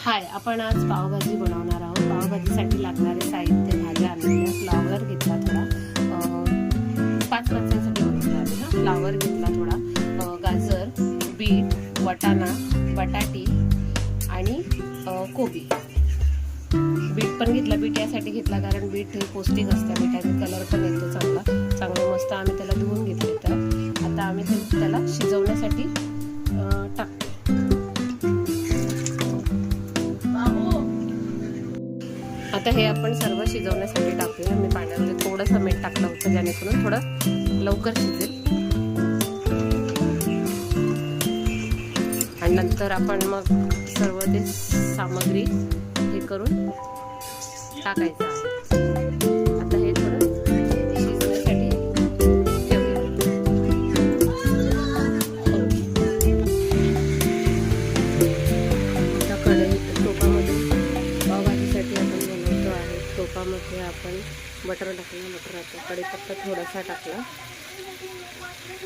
हाय, आपण आज पावभाजी बनवणार आहोत. पावभाजीसाठी लागणारे साहित्य भाज्या आणलेल्या. फ्लावर घेतला थोडा, 5 माणसांसाठी बनवणार आहे. फ्लावर घेतला थोडा, गाजर, बीट, वाटाणा, बटाटी आणि कोबी. बीट पण घेतला. बीट यासाठी घेतला कारण बीट हे पौष्टिक असतं, बीटाने कलर पण येतो चांगला मस्त. आम्ही त्याला धुवून घेतले. तर आता आम्ही त्याला शिजवण्यासाठी टाकतो. आता हे आपण सर्व शिजवण्यासाठी टाकूया. मी पाण्यामध्ये थोडंसं मीठ टाकलं होतं जेणेकरून थोडं लवकर शिजेल. आणि नंतर आपण मग सर्व ते सामग्री हे करून टाकायचं आहे. आता हे थोडं शिजण्यासाठी ठेवूया. आता कढई टोपामध्ये पावभाजीसाठी आपण बनवतो आहे. टोपामध्ये आपण बटर टाकलं. बटर आता कढीपत्ता थोडासा टाकला.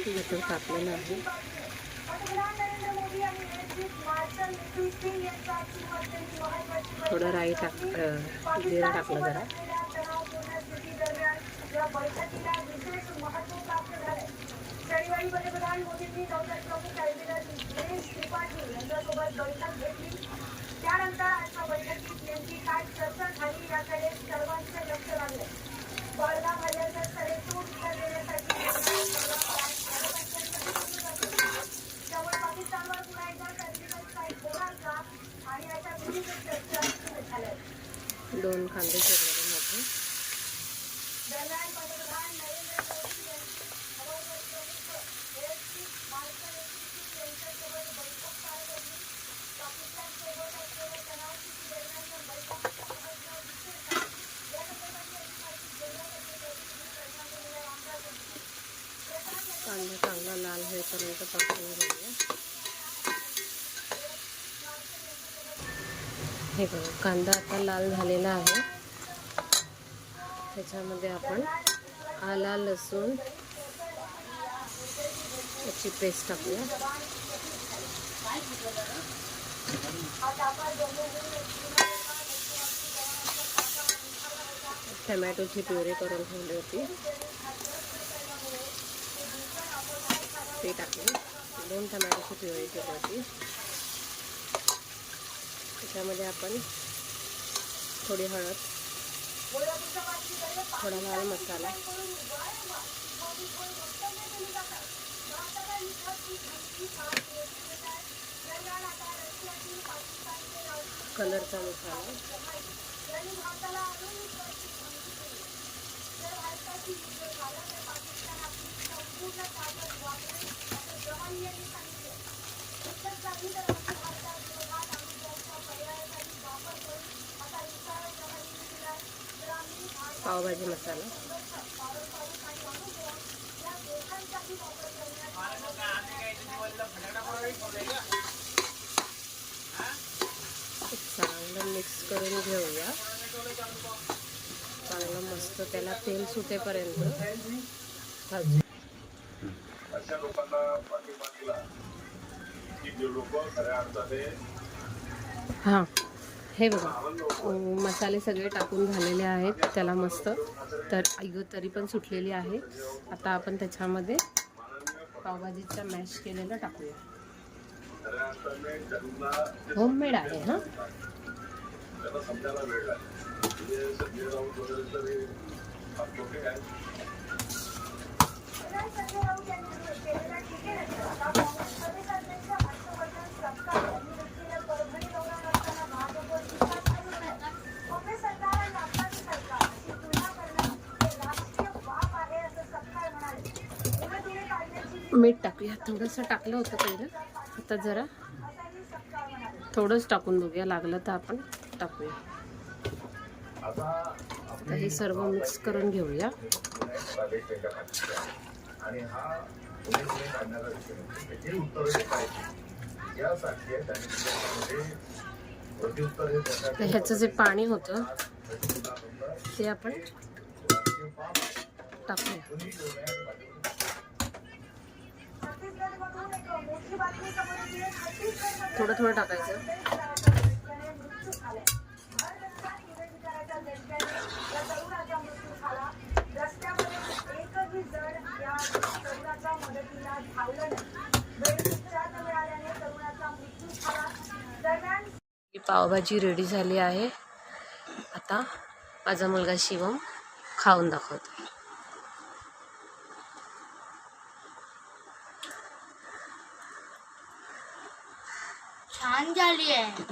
बटर टाकलेलं आहे. थोडं राई जिरा टाकलं जरा. त्यानंतर आजच्या बैठकीत नेमकी काय चर्चा झाली याकडे सर्वांचे लक्ष लागले. बळगाव हल्ल्याचा सडेतोड उत्तर देण्यासाठी त्यामुळे पाकिस्तानवर पुन्हा एकदा सर्जिकल स्ट्राईक होणार का आणि अशा विविध चर्चा सुरू झाल्या. 2 कांदे चिरलेले मोठे. दरम्यान पंतप्रधान नरेंद्र मोदी यांची यांच्यासोबत बैठक पार पडली. पाकिस्तानसोबत असलेल्या तणावाची दरम्यान बैठक कांदा चांगला लाल होईपर्यंत परतून घेऊया. हे बघा, कांदा आता लाल झालेला आहे. त्याच्यामध्ये आपण आला लसूण याची पेस्ट टाकूया. टमॅटोची प्युरी करून ठेवली होती ते टाकले. 2 टमॅटोची प्युरी केली होती. त्याच्यामध्ये आपण थोडी हळद, थोडा लाल मसाला, कलरचा मसाला, पावभाजी मसाला, चांगलं मिक्स करून घेऊया. चांगलं मस्त त्याला तेल सुटेपर्यंत भाजू. अशा लोकांना पाठिंबा दिला की जे लोक खऱ्या अर्थाने हां, हे बघा, मसाले सगळे टाकून झालेले आहेत त्याला मस्त. तर तरी पण सुटलेली आहे. आता आपण त्याच्यामध्ये पावभाजीचा मॅश केलेलं टाकूया. होममेड आहे. हां, त्यांना समजायला वेळ लागेल. संजय राऊत वगैरे तरी छोटे आहेत. मीठ टाकूया. थोडंसं टाकलं होतं पहिलं, आता जरा थोडंच टाकून बघूया. लागलं तर आपण टाकूया. आता हे सर्व मिक्स करून घेऊया. तर ह्याचं जे पाणी होतं ते आपण टाकूया. थोडं थोडं टाकायचं. त्या तरुणाच्या मदतीला धावलं नाही. वेळीच उपचार न मिळाल्याने तरुणाचा मृत्यू झाला. दरम्यान ही पावभाजी रेडी झाली आहे. आता माझा मुलगा शिवम खाऊन दाखवतो. छान झाली आहे.